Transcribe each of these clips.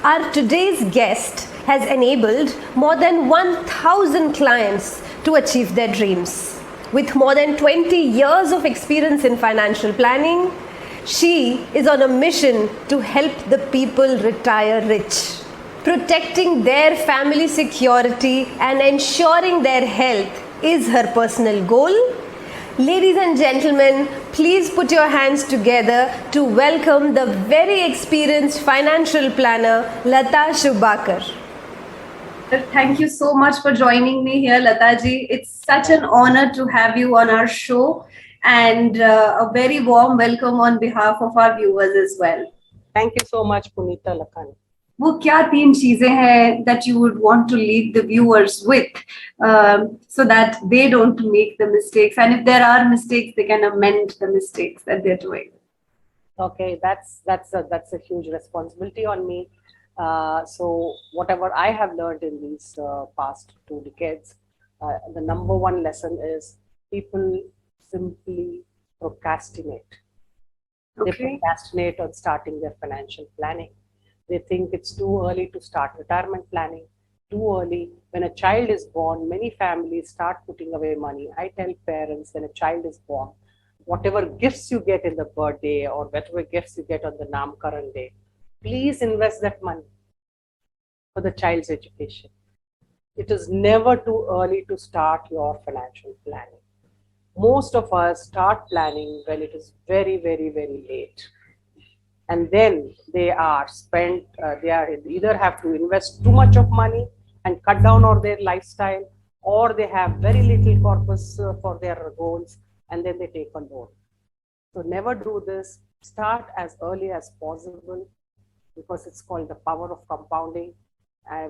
Our today's guest has enabled more than 1,000 clients to achieve their dreams. With more than 20 years of experience in financial planning, she is on a mission to help the people retire rich. Protecting their family security and ensuring their health is her personal goal. Ladies and gentlemen, please put your hands together to welcome the very experienced financial planner, Lata Shubhakar. Thank you so much for joining me here, Lataji. It's such an honor to have you on our show, and a very warm welcome on behalf of our viewers as well. Thank you so much, Punita Lakhani. वो क्या तीन चीजें हैं that you would want to leave the viewers with, so that they don't make the mistakes, and if there are mistakes, they can amend the mistakes that they're doing? Okay, that's a huge responsibility on me. So whatever I have learned in these past 2 decades, the number one lesson is people simply procrastinate. They procrastinate on starting their financial planning. They think it's too early to start retirement planning, too early. When a child is born, many families start putting away money. I tell parents, when a child is born, whatever gifts you get in the birthday or whatever gifts you get on the Namkaran day, please invest that money for the child's education. It is never too early to start your financial planning. Most of us start planning when it is very, very, very late. And then they are either have to invest too much of money and cut down on their lifestyle, or they have very little corpus for their goals, and then they take a loan. So never do this. Start as early as possible, because it's called the power of compounding. I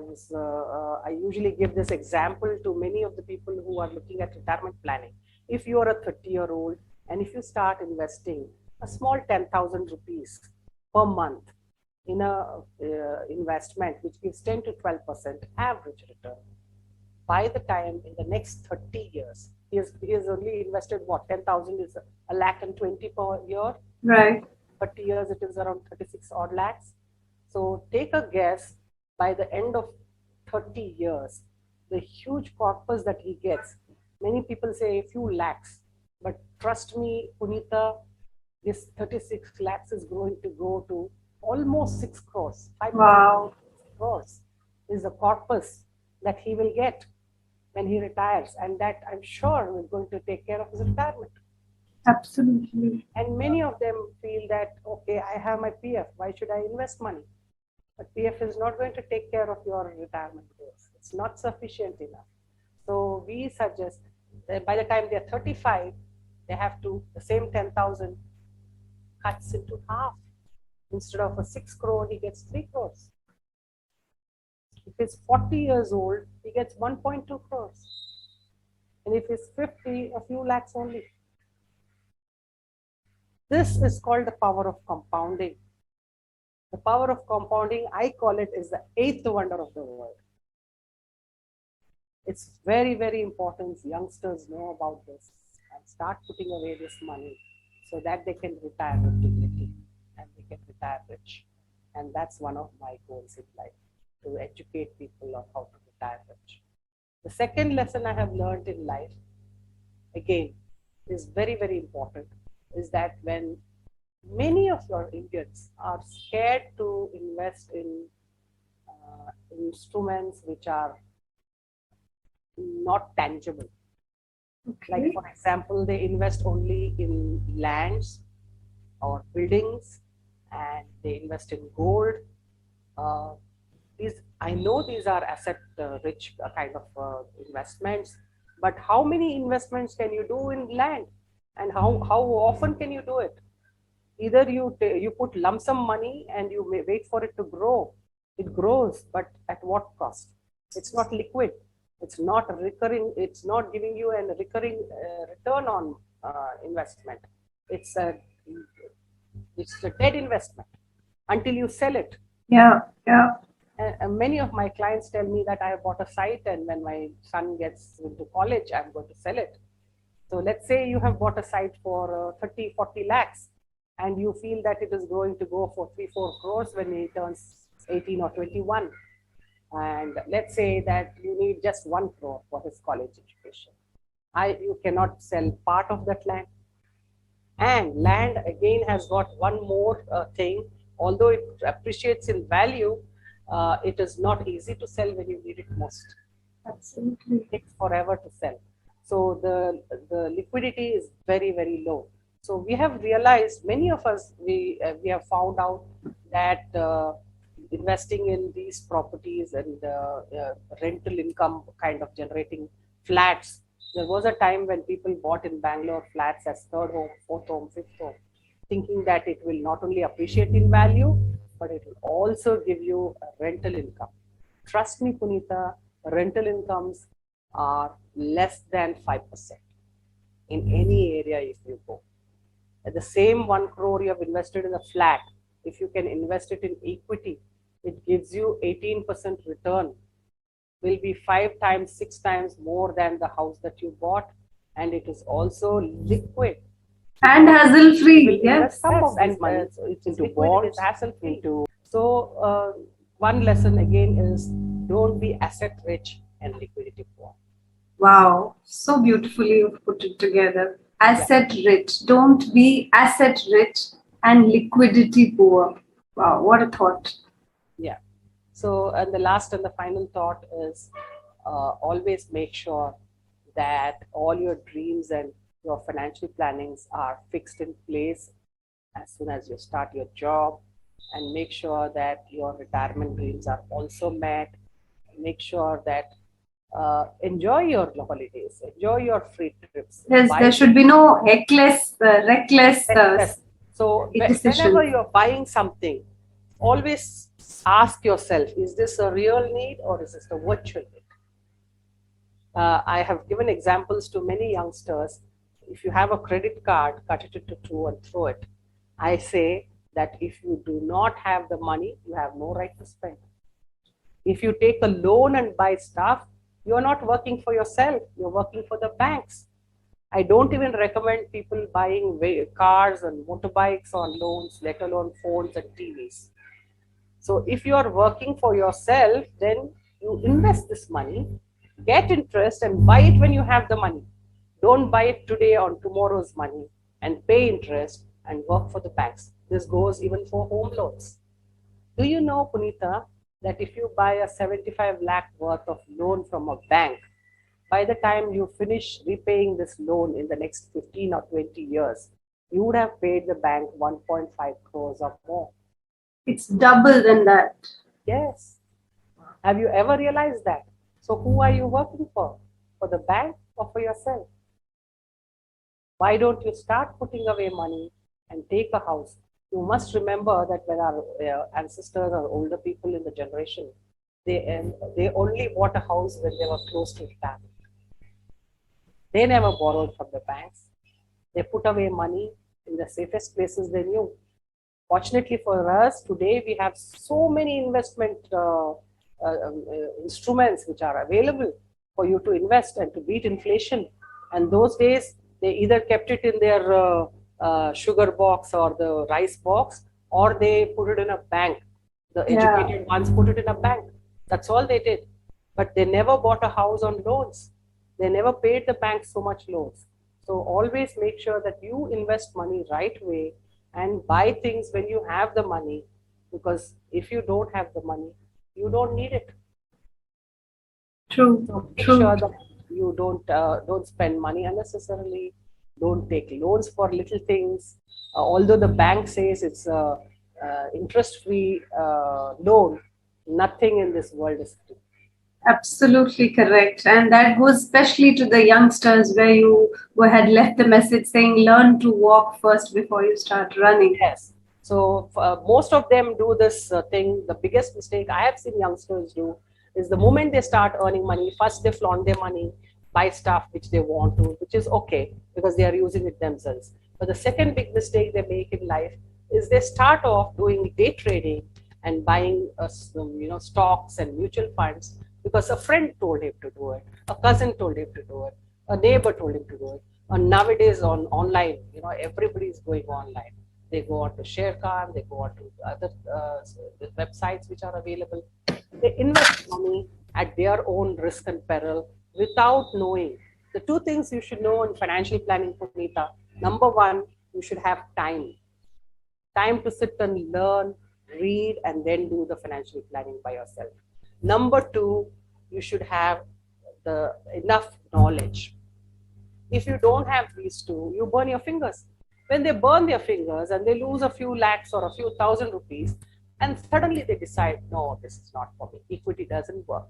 usually give this example to many of the people who are looking at retirement planning. If you are a 30-year-old and if you start investing a small 10,000 rupees per month in a investment which gives 10 to 12% average return, by the time in the next 30 years, he has only invested what, 10,000 is a lakh and 20 per year. Right. 30 years, it is around 36 odd lakhs. So take a guess, by the end of 30 years, the huge corpus that he gets, many people say a few lakhs, but trust me, Punita, this 36 lakhs is going to go to almost 6 crores. 5 Wow. crores is the corpus that he will get when he retires, and that I'm sure is going to take care of his retirement. Absolutely. And many of them feel that, okay, I have my PF, why should I invest money? But PF is not going to take care of your retirement goals. It's not sufficient enough. So we suggest that by the time they're 35, they have to, the same 10,000 cuts into half. Instead of a 6 crore, he gets 3 crores. If he's 40 years old, he gets 1.2 crores. And if he's 50, a few lakhs only. This is called the power of compounding. The power of compounding, I call it, is the 8th wonder of the world. It's very, very important youngsters know about this and start putting away this money so that they can retire with dignity and they can retire rich. And that's one of my goals in life, to educate people on how to retire rich. The second lesson I have learned in life, again, is very, very important, is that when many of your Indians are scared to invest in instruments which are not tangible. Like, for example, they invest only in lands or buildings, and they invest in gold. I know these are asset-rich kind of investments, but how many investments can you do in land, and how often can you do it? Either you put lump sum money and you may wait for it to grow. It grows, but at what cost? It's not liquid. It's not recurring. It's not giving you a recurring return on investment. It's a dead investment until you sell it. Yeah, yeah. Many of my clients tell me that I have bought a site, and when my son gets into college, I'm going to sell it. So let's say you have bought a site for 30-40 lakhs, and you feel that it is going to go for 3-4 crores when he turns 18 or 21, and let's say that you need just 1 crore for his college education. You cannot sell part of that land. And land again has got one more thing. Although it appreciates in value, it is not easy to sell when you need it most. Absolutely. It takes forever to sell. So the liquidity is very, very low. So we have realized, many of us, we have found out that investing in these properties and rental income kind of generating flats. There was a time when people bought in Bangalore flats as third home, fourth home, fifth home, thinking that it will not only appreciate in value, but it will also give you a rental income. Trust me, Punita, rental incomes are less than 5% in any area if you go. At the same 1 crore you have invested in a flat, if you can invest it in equity, it gives you 18% return. Will be 5 times, 6 times more than the house that you bought, and it is also liquid. And hassle free. Yes. Some of these money, it's into bonds, it's hassle free. So one lesson again is, don't be asset rich and liquidity poor. Wow, so beautifully you've put it together. Asset rich. Don't be asset rich and liquidity poor. Wow, what a thought. Yeah. So, and the last and the final thought is, always make sure that all your dreams and your financial plannings are fixed in place as soon as you start your job, and make sure that your retirement dreams are also met. Make sure that enjoy your holidays, enjoy your free trips. Yes, there should be no reckless. So decision. whenever you're buying something, always ask yourself, is this a real need or is this a virtual need? I have given examples to many youngsters. If you have a credit card, cut it into two and throw it. I say that if you do not have the money, you have no right to spend. If you take a loan and buy stuff, you're not working for yourself, you're working for the banks. I don't even recommend people buying cars and motorbikes on loans, let alone phones and TVs. So if you are working for yourself, then you invest this money, get interest and buy it when you have the money. Don't buy it today on tomorrow's money and pay interest and work for the banks. This goes even for home loans. Do you know, Punita, that if you buy a 75 lakh worth of loan from a bank, by the time you finish repaying this loan in the next 15 or 20 years, you would have paid the bank 1.5 crores or more. It's double than that. Yes. Have you ever realized that? So who are you working for? For the bank or for yourself? Why don't you start putting away money and take a house? You must remember that when our ancestors or older people in the generation, they only bought a house when they were close to retirement. They never borrowed from the banks. They put away money in the safest places they knew. Fortunately for us, today we have so many investment instruments which are available for you to invest and to beat inflation. And those days, they either kept it in their sugar box or the rice box, or they put it in a bank. The educated ones put it in a bank. That's all they did. But they never bought a house on loans. They never paid the bank so much loans. So always make sure that you invest money right way and buy things when you have the money, because if you don't have the money, you don't need it. True. So make sure that you don't spend money unnecessarily. Don't take loans for little things. Although the bank says it's a interest-free loan, nothing in this world is free. Absolutely correct. And that goes especially to the youngsters, where you had left the message saying, learn to walk first before you start running. Yes. So most of them do this thing. The biggest mistake I have seen youngsters do is, the moment they start earning money, first they flaunt their money, buy stuff which they want to, which is okay because they are using it themselves. But the second big mistake they make in life is they start off doing day trading and buying stocks and mutual funds because a friend told him to do it, a cousin told him to do it, a neighbor told him to do it. And nowadays on online, everybody is going online. They go on to Sharekhan, they go on to other websites which are available. They invest money at their own risk and peril without knowing. The two things you should know in financial planning, Punita. Number one, you should have time. Time to sit and learn, read, and then do the financial planning by yourself. Number two, you should have the enough knowledge. If you don't have these two, you burn your fingers. When they burn their fingers and they lose a few lakhs or a few thousand rupees, and suddenly they decide, no, this is not for me. Equity doesn't work.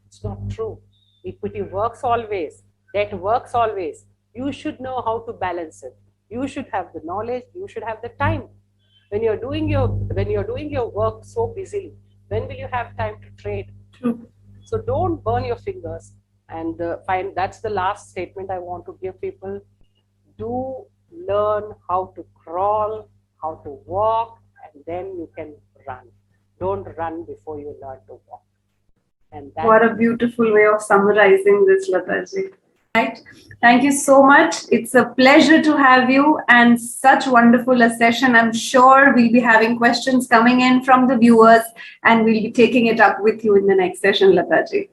It's not true. Equity works always. Debt works always. You should know how to balance it. You should have the knowledge. You should have the time. When you're doing your work so busily, when will you have time to trade? True. So don't burn your fingers. And find that's the last statement I want to give people. Do learn how to crawl, how to walk, and then you can run. Don't run before you learn to walk. And what a beautiful way of summarizing this, Lataji. Right. Thank you so much. It's a pleasure to have you and such wonderful a session. I'm sure we'll be having questions coming in from the viewers and we'll be taking it up with you in the next session, Lataji.